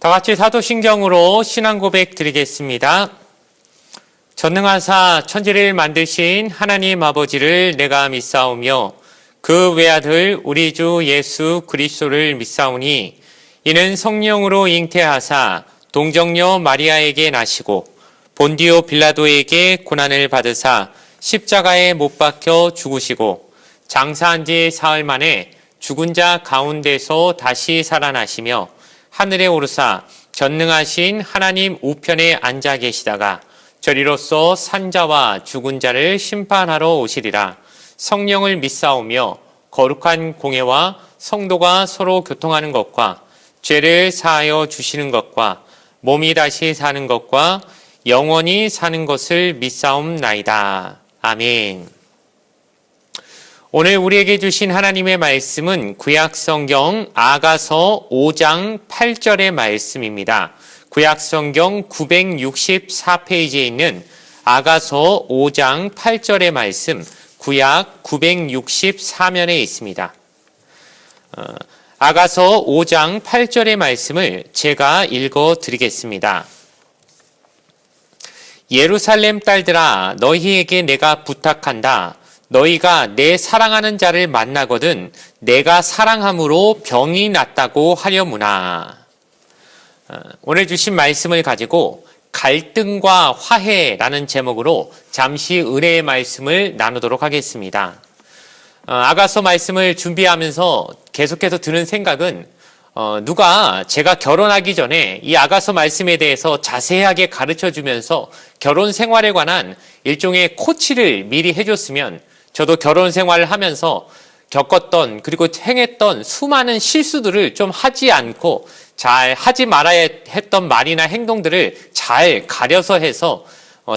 다 같이 사도신경으로 신앙 고백 드리겠습니다. 전능하사 천지를 만드신 하나님 아버지를 내가 믿사오며 그 외아들 우리 주 예수 그리스도를 믿사오니 이는 성령으로 잉태하사 동정녀 마리아에게 나시고 본디오 빌라도에게 고난을 받으사 십자가에 못 박혀 죽으시고 장사한 지 사흘 만에 죽은 자 가운데서 다시 살아나시며 하늘에 오르사 전능하신 하나님 우편에 앉아 계시다가 저리로서 산자와 죽은 자를 심판하러 오시리라. 성령을 믿사오며 거룩한 공예와 성도가 서로 교통하는 것과 죄를 사하여 주시는 것과 몸이 다시 사는 것과 영원히 사는 것을 믿사옵나이다. 아멘. 오늘 우리에게 주신 하나님의 말씀은 구약성경 아가서 5장 8절의 말씀입니다. 구약성경 964페이지에 있는 아가서 5장 8절의 말씀, 구약 964면에 있습니다. 아가서 5장 8절의 말씀을 제가 읽어 드리겠습니다. 예루살렘 딸들아, 너희에게 내가 부탁한다. 너희가 내 사랑하는 자를 만나거든 내가 사랑함으로 병이 낫다고 하려무나. 오늘 주신 말씀을 가지고 갈등과 화해라는 제목으로 잠시 은혜의 말씀을 나누도록 하겠습니다. 아가서 말씀을 준비하면서 계속해서 드는 생각은 누가 제가 결혼하기 전에 이 아가서 말씀에 대해서 자세하게 가르쳐주면서 결혼 생활에 관한 일종의 코치를 미리 해줬으면 저도 결혼 생활을 하면서 겪었던 그리고 행했던 수많은 실수들을 좀 하지 않고 잘 하지 말아야 했던 말이나 행동들을 잘 가려서 해서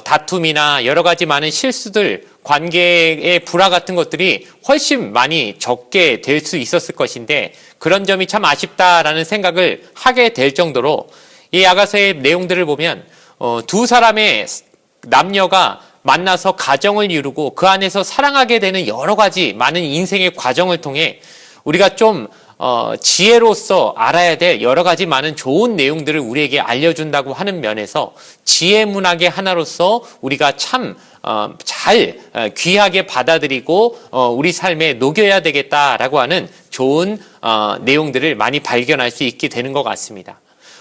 다툼이나 여러 가지 많은 실수들, 관계의 불화 같은 것들이 훨씬 많이 적게 될 수 있었을 것인데 그런 점이 참 아쉽다라는 생각을 하게 될 정도로 이 아가서의 내용들을 보면 두 사람의 남녀가 만나서 가정을 이루고 그 안에서 사랑하게 되는 여러 가지 많은 인생의 과정을 통해 우리가 좀 지혜로서 알아야 될 여러 가지 많은 좋은 내용들을 우리에게 알려준다고 하는 면에서 지혜 문학의 하나로서 우리가 참 잘 귀하게 받아들이고 우리 삶에 녹여야 되겠다라고 하는 좋은 내용들을 많이 발견할 수 있게 되는 것 같습니다.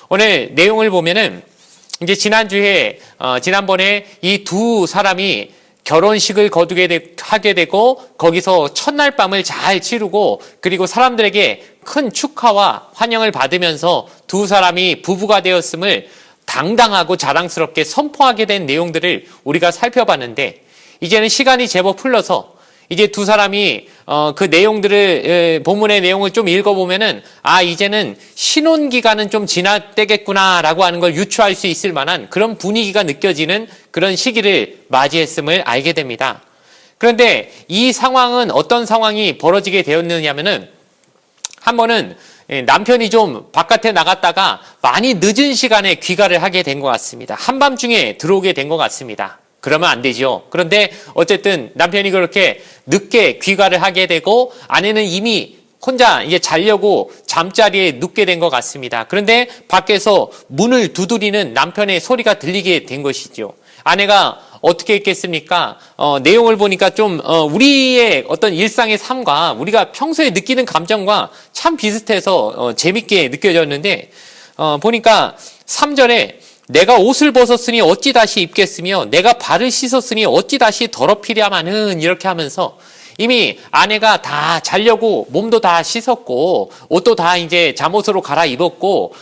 오늘 내용을 보면은 이제 지난번에 이 두 사람이 결혼식을 하게 되고 거기서 첫날 밤을 잘 치르고 그리고 사람들에게 큰 축하와 환영을 받으면서 두 사람이 부부가 되었음을 당당하고 자랑스럽게 선포하게 된 내용들을 우리가 살펴봤는데 이제는 시간이 제법 흘러서 이제 두 사람이 그 내용들을 본문의 내용을 좀 읽어보면은 이제는 신혼 기간은 좀 지났대겠구나라고 하는 걸 유추할 수 있을 만한 그런 분위기가 느껴지는 그런 시기를 맞이했음을 알게 됩니다. 그런데 이 상황은 어떤 상황이 벌어지게 되었느냐면은 한 번은 남편이 좀 바깥에 나갔다가 많이 늦은 시간에 귀가를 하게 된 것 같습니다. 한밤중에 들어오게 된 것 같습니다. 그러면 안 되죠. 그런데 어쨌든 남편이 그렇게 늦게 귀가를 하게 되고 아내는 이미 혼자 이제 자려고 잠자리에 눕게 된 것 같습니다. 그런데 밖에서 문을 두드리는 남편의 소리가 들리게 된 것이죠. 아내가 어떻게 했겠습니까? 내용을 보니까 좀 우리의 어떤 일상의 삶과 우리가 평소에 느끼는 감정과 참 비슷해서 재밌게 느껴졌는데 보니까 3절에 내가 옷을 벗었으니 어찌 다시 입겠으며 내가 발을 씻었으니 어찌 다시 더럽히랴마는 이렇게 하면서 이미 아내가 다 자려고 몸도 다 씻었고 옷도 다 이제 잠옷으로 갈아입었고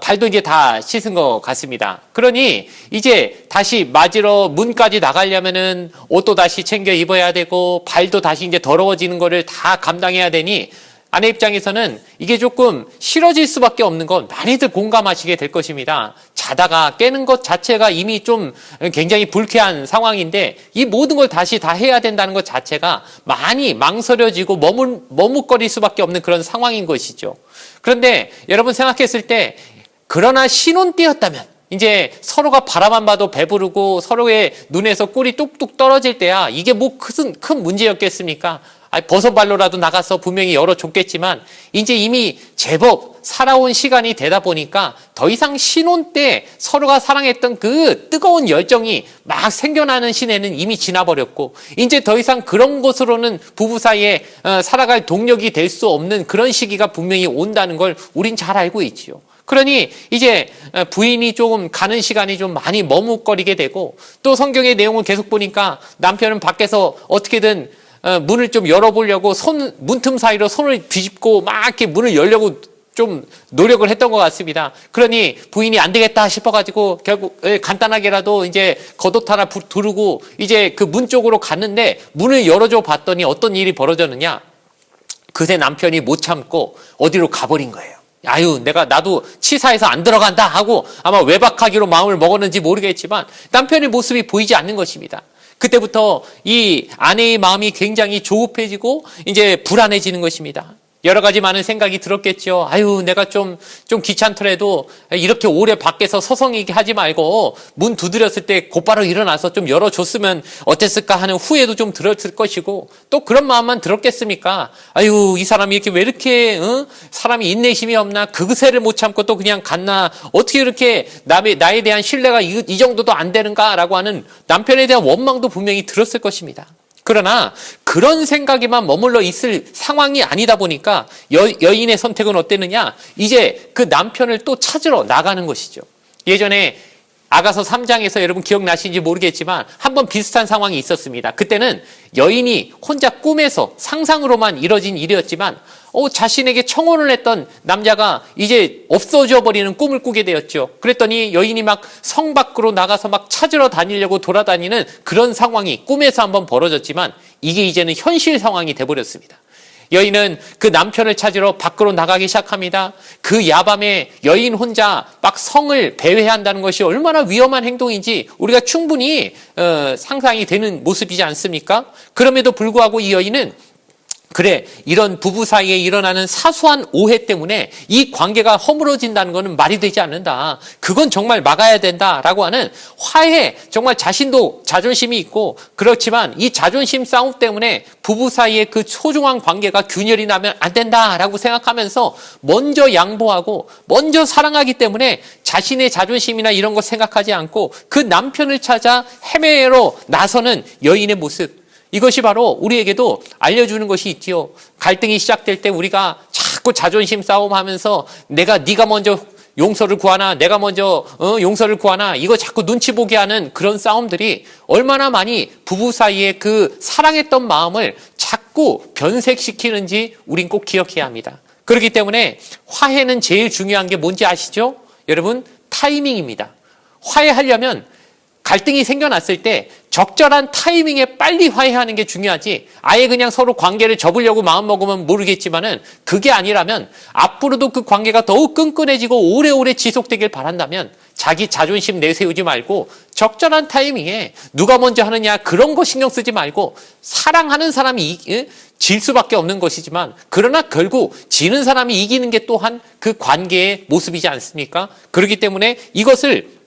발도 이제 다 씻은 것 같습니다. 그러니 이제 다시 맞으러 문까지 나가려면은 옷도 다시 챙겨 입어야 되고 발도 다시 이제 더러워지는 거를 다 감당해야 되니 아내 입장에서는 이게 조금 싫어질 수밖에 없는 건 많이들 공감하시게 될 것입니다. 자다가 깨는 것 자체가 이미 좀 굉장히 불쾌한 상황인데 이 모든 걸 다시 다 해야 된다는 것 자체가 많이 망설여지고 머뭇거릴 수밖에 없는 그런 상황인 것이죠. 그런데 여러분 생각했을 때 그러나 신혼 때였다면 이제 서로가 바라만 봐도 배부르고 서로의 눈에서 꿀이 뚝뚝 떨어질 때야 이게 뭐 큰 문제였겠습니까? 버선발로라도 나가서 분명히 열어줬겠지만 이제 이미 제법 살아온 시간이 되다 보니까 더 이상 신혼 때 서로가 사랑했던 그 뜨거운 열정이 막 생겨나는 시대는 이미 지나버렸고 이제 더 이상 그런 것으로는 부부 사이에 살아갈 동력이 될 수 없는 그런 시기가 분명히 온다는 걸 우린 잘 알고 있지요. 그러니 이제 부인이 조금 가는 시간이 좀 많이 머뭇거리게 되고 또 성경의 내용을 계속 보니까 남편은 밖에서 어떻게든 문을 좀 열어보려고 문틈 사이로 손을 비집고 막 이렇게 문을 열려고 좀 노력을 했던 것 같습니다. 그러니 부인이 안 되겠다 싶어가지고 결국 간단하게라도 이제 겉옷 하나 두르고 이제 그 문 쪽으로 갔는데 문을 열어줘 봤더니 어떤 일이 벌어졌느냐. 그새 남편이 못 참고 어디로 가버린 거예요. 아유, 나도 치사해서 안 들어간다 하고 아마 외박하기로 마음을 먹었는지 모르겠지만 남편의 모습이 보이지 않는 것입니다. 그때부터 이 아내의 마음이 굉장히 조급해지고 이제 불안해지는 것입니다. 여러 가지 많은 생각이 들었겠죠. 아유, 내가 좀 귀찮더라도 이렇게 오래 밖에서 서성이게 하지 말고 문 두드렸을 때 곧바로 일어나서 좀 열어줬으면 어땠을까 하는 후회도 좀 들었을 것이고 또 그런 마음만 들었겠습니까? 아유, 이 사람이 왜 이렇게 사람이 인내심이 없나? 그새를 못 참고 또 그냥 갔나? 어떻게 이렇게 나에 대한 신뢰가 이 정도도 안 되는가라고 하는 남편에 대한 원망도 분명히 들었을 것입니다. 그러나 그런 생각에만 머물러 있을 상황이 아니다 보니까 여인의 선택은 어땠느냐? 이제 그 남편을 또 찾으러 나가는 것이죠. 예전에 아가서 3장에서 여러분 기억나시는지 모르겠지만 한번 비슷한 상황이 있었습니다. 그때는 여인이 혼자 꿈에서 상상으로만 이뤄진 일이었지만 자신에게 청혼을 했던 남자가 이제 없어져 버리는 꿈을 꾸게 되었죠. 그랬더니 여인이 막 성 밖으로 나가서 막 찾으러 다니려고 돌아다니는 그런 상황이 꿈에서 한번 벌어졌지만 이게 이제는 현실 상황이 돼버렸습니다. 여인은 그 남편을 찾으러 밖으로 나가기 시작합니다. 그 야밤에 여인 혼자 막 성을 배회한다는 것이 얼마나 위험한 행동인지 우리가 충분히 상상이 되는 모습이지 않습니까? 그럼에도 불구하고 이 여인은 그래, 이런 부부 사이에 일어나는 사소한 오해 때문에 이 관계가 허물어진다는 것은 말이 되지 않는다. 그건 정말 막아야 된다라고 하는 화해, 정말 자신도 자존심이 있고 그렇지만 이 자존심 싸움 때문에 부부 사이에 그 소중한 관계가 균열이 나면 안 된다라고 생각하면서 먼저 양보하고 먼저 사랑하기 때문에 자신의 자존심이나 이런 것 생각하지 않고 그 남편을 찾아 헤매러 나서는 여인의 모습, 이것이 바로 우리에게도 알려주는 것이 있지요. 갈등이 시작될 때 우리가 자꾸 자존심 싸움하면서 네가 먼저 용서를 구하나 내가 먼저 용서를 구하나 이거 자꾸 눈치 보게 하는 그런 싸움들이 얼마나 많이 부부 사이에 그 사랑했던 마음을 자꾸 변색시키는지 우린 꼭 기억해야 합니다. 그렇기 때문에 화해는 제일 중요한 게 뭔지 아시죠? 여러분, 타이밍입니다. 화해하려면 갈등이 생겨났을 때 적절한 타이밍에 빨리 화해하는 게 중요하지 아예 그냥 서로 관계를 접으려고 마음먹으면 모르겠지만은 그게 아니라면 앞으로도 그 관계가 더욱 끈끈해지고 오래오래 지속되길 바란다면 자기 자존심 내세우지 말고 적절한 타이밍에 누가 먼저 하느냐 그런 거 신경 쓰지 말고 사랑하는 사람이 질 수밖에 없는 것이지만 그러나 결국 지는 사람이 이기는 게 또한 그 관계의 모습이지 않습니까? 그렇기 때문에 이것을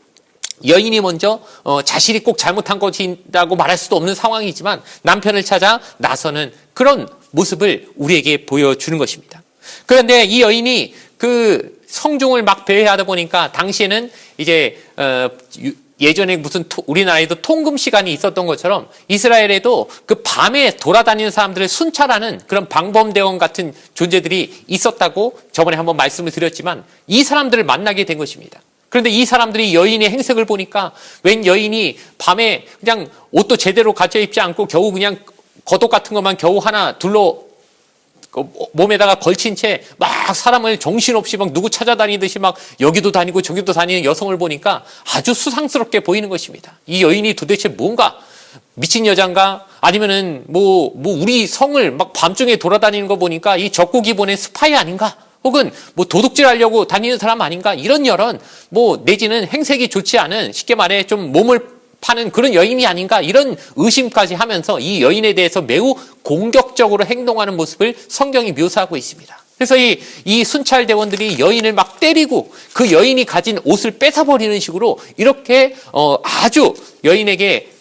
여인이 먼저 자신이 꼭 잘못한 것이라고 말할 수도 없는 상황이지만 남편을 찾아 나서는 그런 모습을 우리에게 보여주는 것입니다. 그런데 이 여인이 그 성중을 막 배회하다 보니까 당시에는 이제 예전에 무슨 우리나라에도 통금 시간이 있었던 것처럼 이스라엘에도 그 밤에 돌아다니는 사람들을 순찰하는 그런 방범대원 같은 존재들이 있었다고 저번에 한번 말씀을 드렸지만 이 사람들을 만나게 된 것입니다. 그런데 이 사람들이 여인의 행색을 보니까 웬 여인이 밤에 그냥 옷도 제대로 갖춰 입지 않고 겨우 그냥 겉옷 같은 것만 겨우 하나 몸에다가 걸친 채 막 사람을 정신없이 막 누구 찾아다니듯이 막 여기도 다니고 저기도 다니는 여성을 보니까 아주 수상스럽게 보이는 것입니다. 이 여인이 도대체 뭔가 미친 여잔가? 아니면은 뭐 우리 성을 막 밤중에 돌아다니는 거 보니까 이 적국이 보낸 스파이 아닌가? 혹은 뭐 도둑질 하려고 다니는 사람 아닌가? 이런 내지는 행색이 좋지 않은 쉽게 말해 좀 몸을 파는 그런 여인이 아닌가? 이런 의심까지 하면서 이 여인에 대해서 매우 공격적으로 행동하는 모습을 성경이 묘사하고 있습니다. 그래서 이 순찰대원들이 여인을 막 때리고 그 여인이 가진 옷을 뺏어버리는 식으로 이렇게 아주 여인에게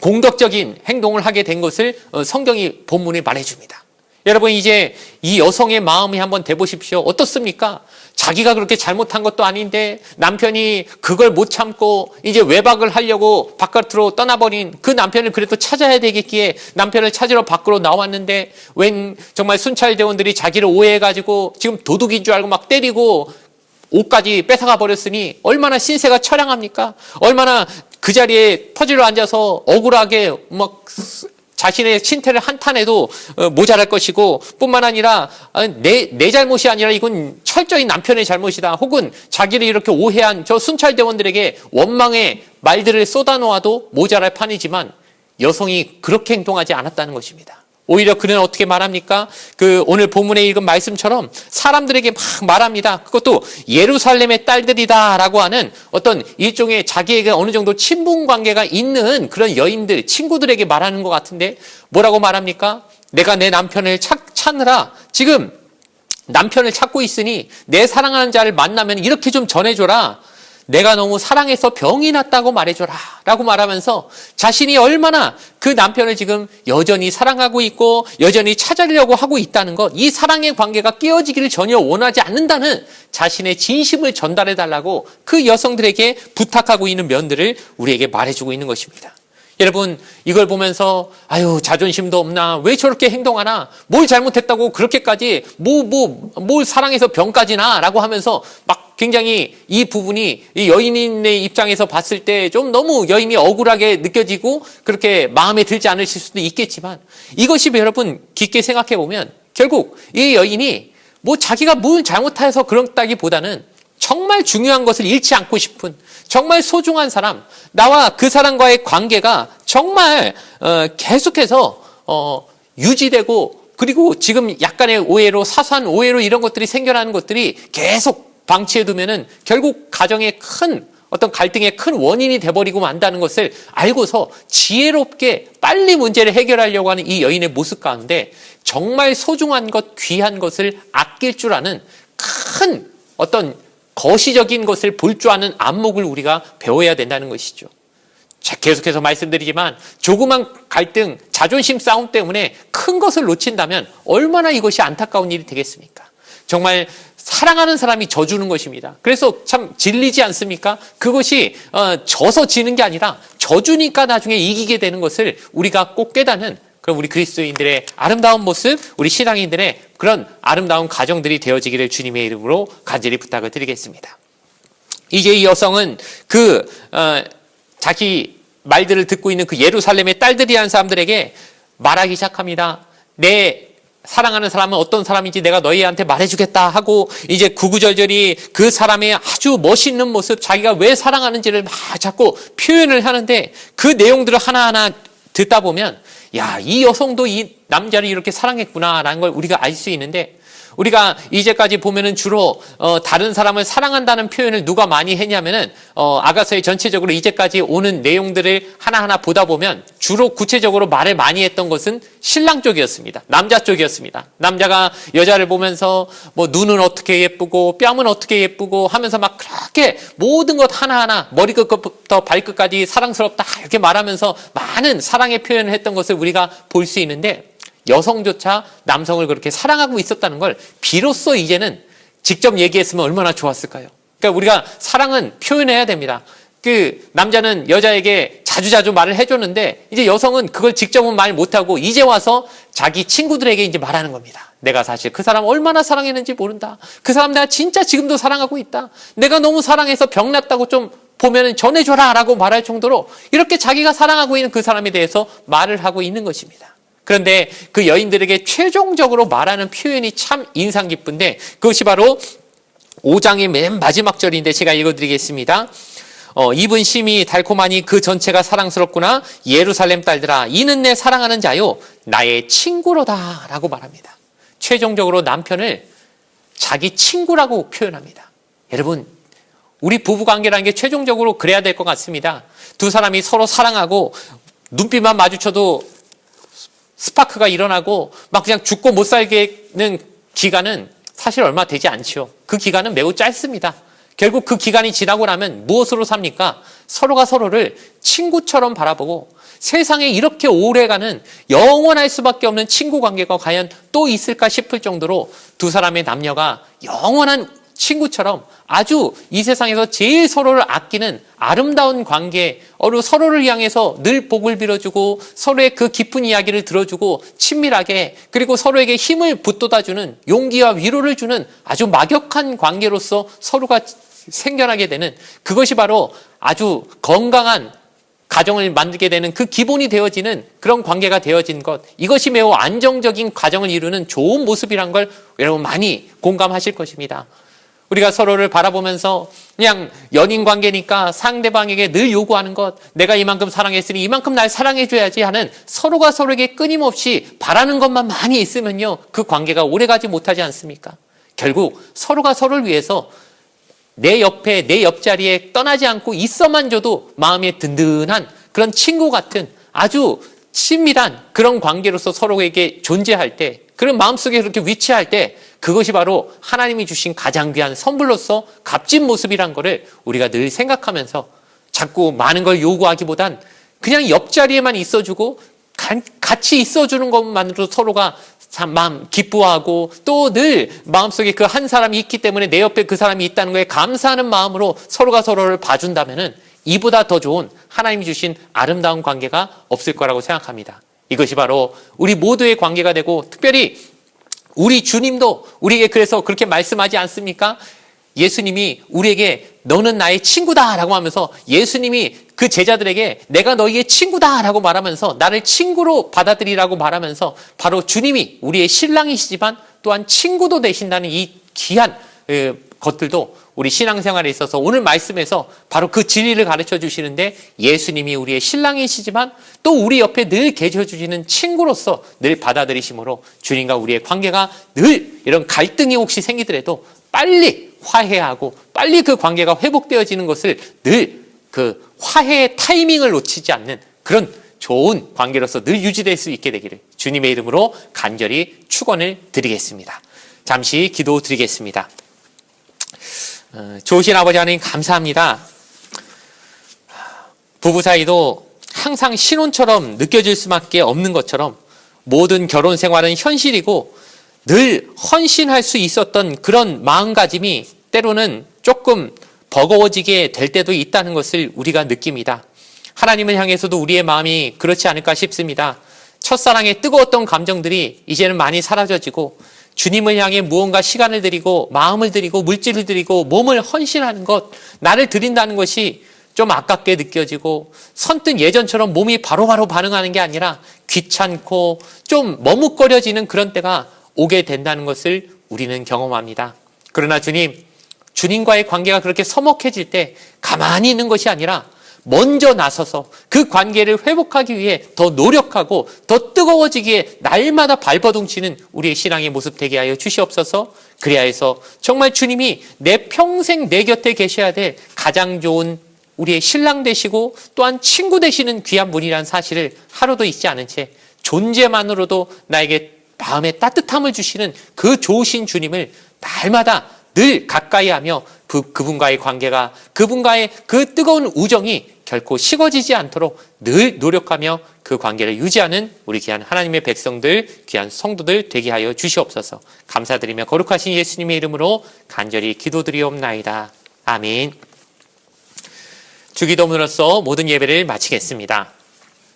공격적인 행동을 하게 된 것을 성경이 본문에 말해줍니다. 여러분, 이제 이 여성의 마음이 한번 대보십시오. 어떻습니까? 자기가 그렇게 잘못한 것도 아닌데 남편이 그걸 못 참고 이제 외박을 하려고 바깥으로 떠나버린 그 남편을 그래도 찾아야 되겠기에 남편을 찾으러 밖으로 나왔는데 웬 정말 순찰대원들이 자기를 오해해가지고 지금 도둑인 줄 알고 막 때리고 옷까지 뺏어가 버렸으니 얼마나 신세가 처량합니까? 얼마나 그 자리에 퍼질러 앉아서 억울하게 막 자신의 신태를 한탄해도 모자랄 것이고, 뿐만 아니라 내 잘못이 아니라 이건 철저히 남편의 잘못이다, 혹은 자기를 이렇게 오해한 저 순찰대원들에게 원망의 말들을 쏟아놓아도 모자랄 판이지만 여성이 그렇게 행동하지 않았다는 것입니다. 오히려 그는 어떻게 말합니까? 오늘 본문에 읽은 말씀처럼 사람들에게 막 말합니다. 그것도 예루살렘의 딸들이다라고 하는 어떤 일종의 자기에게 어느 정도 친분 관계가 있는 그런 여인들, 친구들에게 말하는 것 같은데 뭐라고 말합니까? 내가 내 남편을 찾느라 지금 남편을 찾고 있으니 내 사랑하는 자를 만나면 이렇게 좀 전해줘라. 내가 너무 사랑해서 병이 났다고 말해줘라 라고 말하면서 자신이 얼마나 그 남편을 지금 여전히 사랑하고 있고 여전히 찾으려고 하고 있다는 것, 이 사랑의 관계가 깨어지기를 전혀 원하지 않는다는 자신의 진심을 전달해달라고 그 여성들에게 부탁하고 있는 면들을 우리에게 말해주고 있는 것입니다. 여러분, 이걸 보면서 아유, 자존심도 없나, 왜 저렇게 행동하나, 뭘 잘못했다고 그렇게까지 뭘 사랑해서 병까지나 라고 하면서 막 굉장히 이 부분이 이 여인의 입장에서 봤을 때 좀 너무 여인이 억울하게 느껴지고 그렇게 마음에 들지 않으실 수도 있겠지만, 이것이 여러분 깊게 생각해 보면 결국 이 여인이 자기가 뭘 잘못해서 그렇다기보다는 정말 중요한 것을 잃지 않고 싶은, 정말 소중한 사람, 나와 그 사람과의 관계가 정말 계속해서 유지되고, 그리고 지금 약간의 오해로, 사소한 오해로 이런 것들이 생겨나는 것들이 계속 방치해두면은 결국 가정의 큰 어떤 갈등의 큰 원인이 돼버리고 만다는 것을 알고서 지혜롭게 빨리 문제를 해결하려고 하는 이 여인의 모습 가운데 정말 소중한 것, 귀한 것을 아낄 줄 아는 큰 어떤 거시적인 것을 볼 줄 아는 안목을 우리가 배워야 된다는 것이죠. 계속해서 말씀드리지만 조그만 갈등, 자존심 싸움 때문에 큰 것을 놓친다면 얼마나 이것이 안타까운 일이 되겠습니까? 정말 사랑하는 사람이 져주는 것입니다. 그래서 참 질리지 않습니까? 그것이 져서 지는 게 아니라 져주니까 나중에 이기게 되는 것을 우리가 꼭 깨닫는, 그럼 우리 그리스도인들의 아름다운 모습, 우리 신앙인들의 그런 아름다운 가정들이 되어지기를 주님의 이름으로 간절히 부탁을 드리겠습니다. 이제 이 여성은 자기 말들을 듣고 있는 그 예루살렘의 딸들이라는 사람들에게 말하기 시작합니다. 내 사랑하는 사람은 어떤 사람인지 내가 너희한테 말해주겠다 하고, 이제 구구절절히 그 사람의 아주 멋있는 모습, 자기가 왜 사랑하는지를 막 자꾸 표현을 하는데, 그 내용들을 하나하나 듣다 보면 야, 이 여성도 이 남자를 이렇게 사랑했구나라는 걸 우리가 알 수 있는데, 우리가 이제까지 보면은 주로 다른 사람을 사랑한다는 표현을 누가 많이 했냐면은 아가서의 전체적으로 이제까지 오는 내용들을 하나하나 보다 보면 주로 구체적으로 말을 많이 했던 것은 신랑 쪽이었습니다. 남자 쪽이었습니다. 남자가 여자를 보면서 눈은 어떻게 예쁘고 뺨은 어떻게 예쁘고 하면서 막 그렇게 모든 것 하나하나 머리끝부터 발끝까지 사랑스럽다 이렇게 말하면서 많은 사랑의 표현을 했던 것을 우리가 볼 수 있는데, 여성조차 남성을 그렇게 사랑하고 있었다는 걸 비로소 이제는 직접 얘기했으면 얼마나 좋았을까요? 그러니까 우리가 사랑은 표현해야 됩니다. 그 남자는 여자에게 자주자주 말을 해줬는데 이제 여성은 그걸 직접은 말 못하고 이제 와서 자기 친구들에게 이제 말하는 겁니다. 내가 사실 그 사람 얼마나 사랑했는지 모른다. 그 사람 내가 진짜 지금도 사랑하고 있다. 내가 너무 사랑해서 병났다고 좀 보면은 전해줘라 라고 말할 정도로 이렇게 자기가 사랑하고 있는 그 사람에 대해서 말을 하고 있는 것입니다. 그런데 그 여인들에게 최종적으로 말하는 표현이 참 인상 깊은데, 그것이 바로 5장의 맨 마지막 절인데 제가 읽어드리겠습니다. 입은 심이 달콤하니 그 전체가 사랑스럽구나. 예루살렘 딸들아, 이는 내 사랑하는 자요 나의 친구로다 라고 말합니다. 최종적으로 남편을 자기 친구라고 표현합니다. 여러분, 우리 부부관계라는 게 최종적으로 그래야 될 것 같습니다. 두 사람이 서로 사랑하고 눈빛만 마주쳐도 스파크가 일어나고 막 그냥 죽고 못 살게는 기간은 사실 얼마 되지 않죠. 그 기간은 매우 짧습니다. 결국 그 기간이 지나고 나면 무엇으로 삽니까? 서로가 서로를 친구처럼 바라보고 세상에 이렇게 오래가는 영원할 수밖에 없는 친구 관계가 과연 또 있을까 싶을 정도로 두 사람의 남녀가 영원한 친구처럼 아주 이 세상에서 제일 서로를 아끼는 아름다운 관계로 서로를 향해서 늘 복을 빌어주고 서로의 그 깊은 이야기를 들어주고 친밀하게, 그리고 서로에게 힘을 북돋아주는, 용기와 위로를 주는 아주 막역한 관계로서 서로가 생겨나게 되는, 그것이 바로 아주 건강한 가정을 만들게 되는 그 기본이 되어지는 그런 관계가 되어진 것, 이것이 매우 안정적인 가정을 이루는 좋은 모습이란 걸 여러분 많이 공감하실 것입니다. 우리가 서로를 바라보면서 그냥 연인 관계니까 상대방에게 늘 요구하는 것, 내가 이만큼 사랑했으니 이만큼 날 사랑해줘야지 하는, 서로가 서로에게 끊임없이 바라는 것만 많이 있으면요, 그 관계가 오래가지 못하지 않습니까? 결국 서로가 서로를 위해서 내 옆에, 내 옆자리에 떠나지 않고 있어만 줘도 마음이 든든한 그런 친구 같은 아주 친밀한 그런 관계로서 서로에게 존재할 때, 그런 마음속에 그렇게 위치할 때, 그것이 바로 하나님이 주신 가장 귀한 선물로서 값진 모습이란 것을 우리가 늘 생각하면서 자꾸 많은 걸 요구하기보단 그냥 옆자리에만 있어주고 같이 있어주는 것만으로도 서로가 참 마음 기뻐하고, 또 늘 마음속에 그 한 사람이 있기 때문에 내 옆에 그 사람이 있다는 거에 감사하는 마음으로 서로가 서로를 봐준다면은 이보다 더 좋은 하나님이 주신 아름다운 관계가 없을 거라고 생각합니다. 이것이 바로 우리 모두의 관계가 되고, 특별히 우리 주님도 우리에게 그래서 그렇게 말씀하지 않습니까? 예수님이 우리에게 너는 나의 친구다라고 하면서, 예수님이 그 제자들에게 내가 너희의 친구다라고 말하면서 나를 친구로 받아들이라고 말하면서, 바로 주님이 우리의 신랑이시지만 또한 친구도 되신다는 이 귀한 것들도 우리 신앙생활에 있어서 오늘 말씀에서 바로 그 진리를 가르쳐 주시는데, 예수님이 우리의 신랑이시지만 또 우리 옆에 늘 계셔 주시는 친구로서 늘 받아들이심으로 주님과 우리의 관계가 늘 이런 갈등이 혹시 생기더라도 빨리 화해하고 빨리 그 관계가 회복되어지는 것을 늘 그 화해의 타이밍을 놓치지 않는 그런 좋은 관계로서 늘 유지될 수 있게 되기를 주님의 이름으로 간절히 축원을 드리겠습니다. 잠시 기도 드리겠습니다. 좋으신 아버지 하나님 감사합니다. 부부 사이도 항상 신혼처럼 느껴질 수밖에 없는 것처럼 모든 결혼 생활은 현실이고 늘 헌신할 수 있었던 그런 마음가짐이 때로는 조금 버거워지게 될 때도 있다는 것을 우리가 느낍니다. 하나님을 향해서도 우리의 마음이 그렇지 않을까 싶습니다. 첫사랑의 뜨거웠던 감정들이 이제는 많이 사라져지고 주님을 향해 무언가 시간을 들이고 마음을 들이고 물질을 들이고 몸을 헌신하는 것, 나를 드린다는 것이 좀 아깝게 느껴지고 선뜻 예전처럼 몸이 바로바로 반응하는 게 아니라 귀찮고 좀 머뭇거려지는 그런 때가 오게 된다는 것을 우리는 경험합니다. 그러나 주님과의 관계가 그렇게 서먹해질 때 가만히 있는 것이 아니라 먼저 나서서 그 관계를 회복하기 위해 더 노력하고 더 뜨거워지기에 날마다 발버둥치는 우리의 신앙의 모습 되게 하여 주시옵소서. 그래야 해서 정말 주님이 내 평생 내 곁에 계셔야 될 가장 좋은 우리의 신랑 되시고 또한 친구 되시는 귀한 분이라는 사실을 하루도 잊지 않은 채 존재만으로도 나에게 마음의 따뜻함을 주시는 그 좋으신 주님을 날마다 늘 가까이 하며 그분과의 관계가, 그분과의 그 뜨거운 우정이 결코 식어지지 않도록 늘 노력하며 그 관계를 유지하는 우리 귀한 하나님의 백성들, 귀한 성도들 되게 하여 주시옵소서. 감사드리며 거룩하신 예수님의 이름으로 간절히 기도드리옵나이다. 아멘. 주기도문으로서 모든 예배를 마치겠습니다.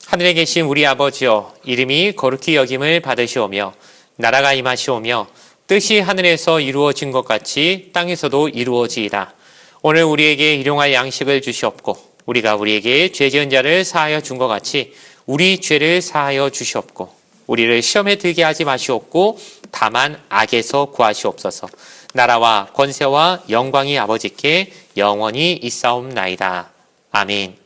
하늘에 계신 우리 아버지여, 이름이 거룩히 여김을 받으시오며 나라가 임하시오며 뜻이 하늘에서 이루어진 것 같이 땅에서도 이루어지이다. 오늘 우리에게 일용할 양식을 주시옵고 우리가 우리에게 죄 지은 자를 사하여 준 것 같이 우리 죄를 사하여 주시옵고 우리를 시험에 들게 하지 마시옵고 다만 악에서 구하시옵소서. 나라와 권세와 영광이 아버지께 영원히 있사옵나이다. 아멘.